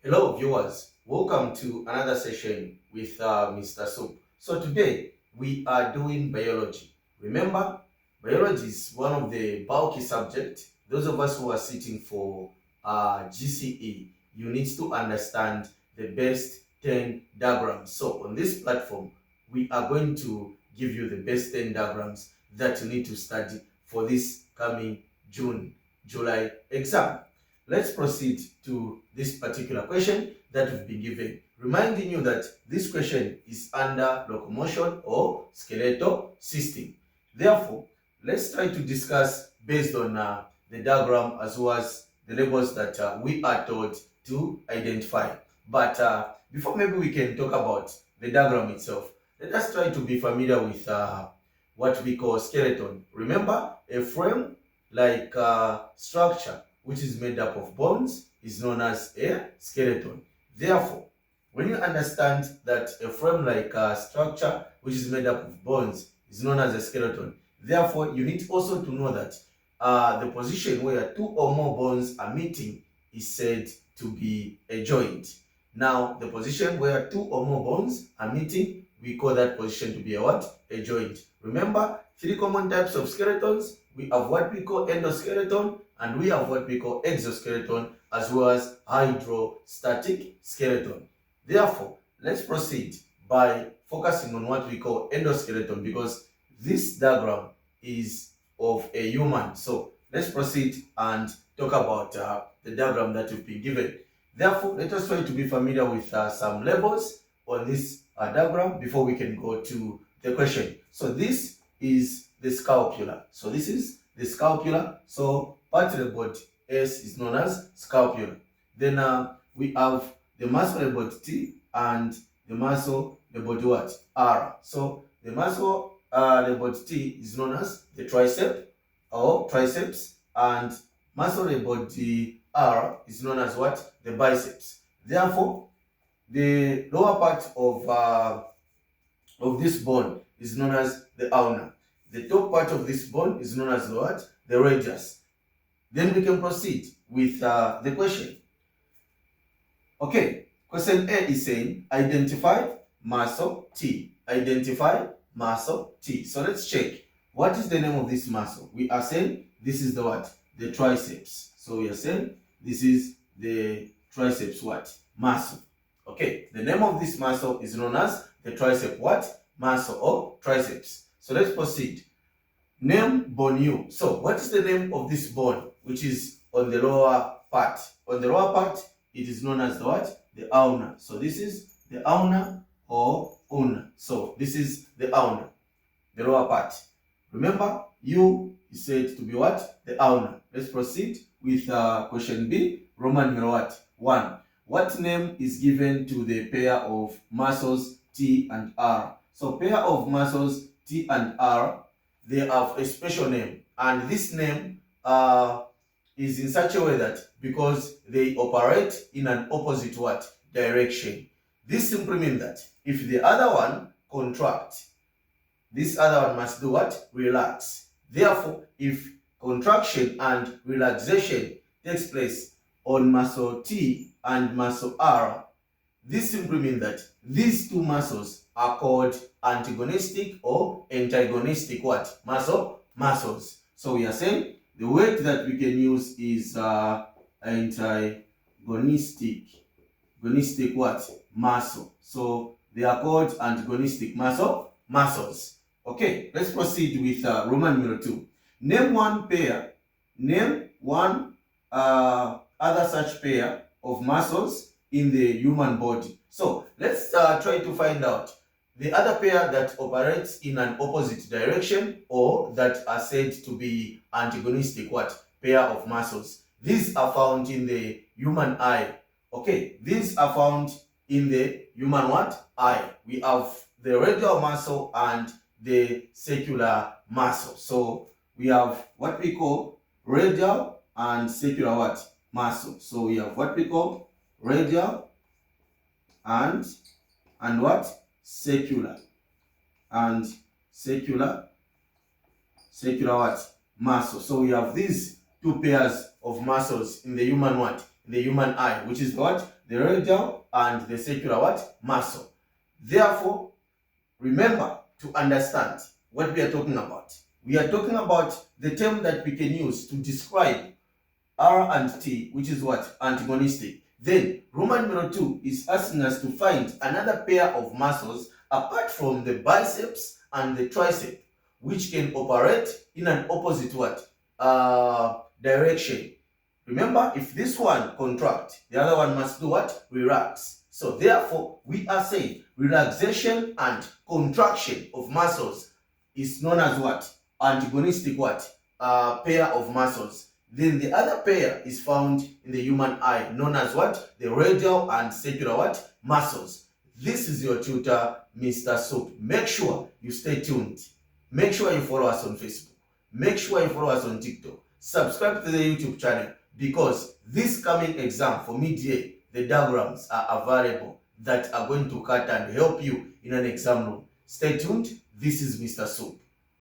Hello viewers, welcome to another session with Mr. Soup. So today we are doing biology. Remember, biology is one of the bulky subjects. Those of us who are sitting for GCE, you need to understand the best 10 diagrams. So on this platform, we are going to give you the best 10 diagrams that you need to study for this coming July exam. Let's proceed to this particular question that we've been given, reminding you that this question is under locomotion or skeletal system. Therefore, let's try to discuss based on the diagram as well as the labels that we are taught to identify. But before maybe we can talk about the diagram itself, let us try to be familiar with what we call skeleton. Remember, a frame like structure which is made up of bones is known as a skeleton. Therefore, when you understand that a frame like a structure which is made up of bones is known as a skeleton, therefore you need also to know that the position where two or more bones are meeting is said to be a joint. Now, the position where two or more bones are meeting, we call that position to be a what? A joint. Remember, three common types of skeletons. We have what we call endoskeleton, and we have what we call exoskeleton, as well as hydrostatic skeleton. Therefore, let's proceed by focusing on what we call endoskeleton, because this diagram is of a human. So let's proceed and talk about the diagram that we've been given. Therefore, let us try to be familiar with some labels on this diagram before we can go to the question. So this is the scapula. So this is the scapula. So part labeled S is known as scapula. Then we have the muscle labeled T and the muscle labeled what? R. So the muscle labeled T is known as the tricep or triceps, and muscle labeled R is known as what? The biceps. Therefore, the lower part of this bone is known as the ulna. The top part of this bone is known as what? The radius. Then we can proceed with the question. Okay, question A is saying identify muscle T. Identify muscle T. So let's check. What is the name of this muscle? We are saying this is the what? The triceps. So we are saying this is the triceps what? Muscle. Okay, the name of this muscle is known as the tricep what? Muscle or triceps. So let's proceed. Name bone U. So what is the name of this bone which is on the lower part? On the lower part, it is known as the what? The ulna. So this is the ulna or ulna. So this is the ulna, the lower part. Remember, U is said to be what? The ulna. Let's proceed with question B, Roman numeral what? 1. What name is given to the pair of muscles T and R? So pair of muscles T and R, they have a special name, and this name is in such a way that because they operate in an opposite what? Direction. This simply means that if the other one contracts, this other one must do what? Relax. Therefore, if contraction and relaxation takes place on muscle T and muscle R, this simply means that these two muscles are called antagonistic or antagonistic what? Muscles. So we are saying the word that we can use is antagonistic what? Muscle. So they are called antagonistic muscles. Okay, let's proceed with Roman numeral 2. Name one pair, name one other such pair of muscles in the human body. So let's try to find out the other pair that operates in an opposite direction or that are said to be antagonistic what? Pair of muscles. These are found in the human eye. Okay, these are found in the human what? Eye. We have the radial muscle and the circular muscle. So we have what we call radial and circular what? Muscle. So we have what we call radial and what? Circular and circular what? Muscle. So we have these two pairs of muscles in the human what? In the human eye, which is what? The radial and the circular what? Muscle. Therefore, remember to understand what we are talking about. We are talking about the term that we can use to describe R and T, which is what? Antagonistic. Then Roman numeral 2 is asking us to find another pair of muscles apart from the biceps and the tricep, which can operate in an opposite what? Direction. Remember, if this one contract, the other one must do what? Relax. So therefore, we are saying relaxation and contraction of muscles is known as what? Antagonistic what? Pair of muscles. Then the other pair is found in the human eye, known as what? The radial and circular what? Muscles. This is your tutor, Mr. Soap. Make sure you stay tuned. Make sure you follow us on Facebook. Make sure you follow us on TikTok. Subscribe to the YouTube channel, because this coming exam for mid-year, the diagrams are available that are going to cut and help you in an exam room. Stay tuned. This is Mr. Soap.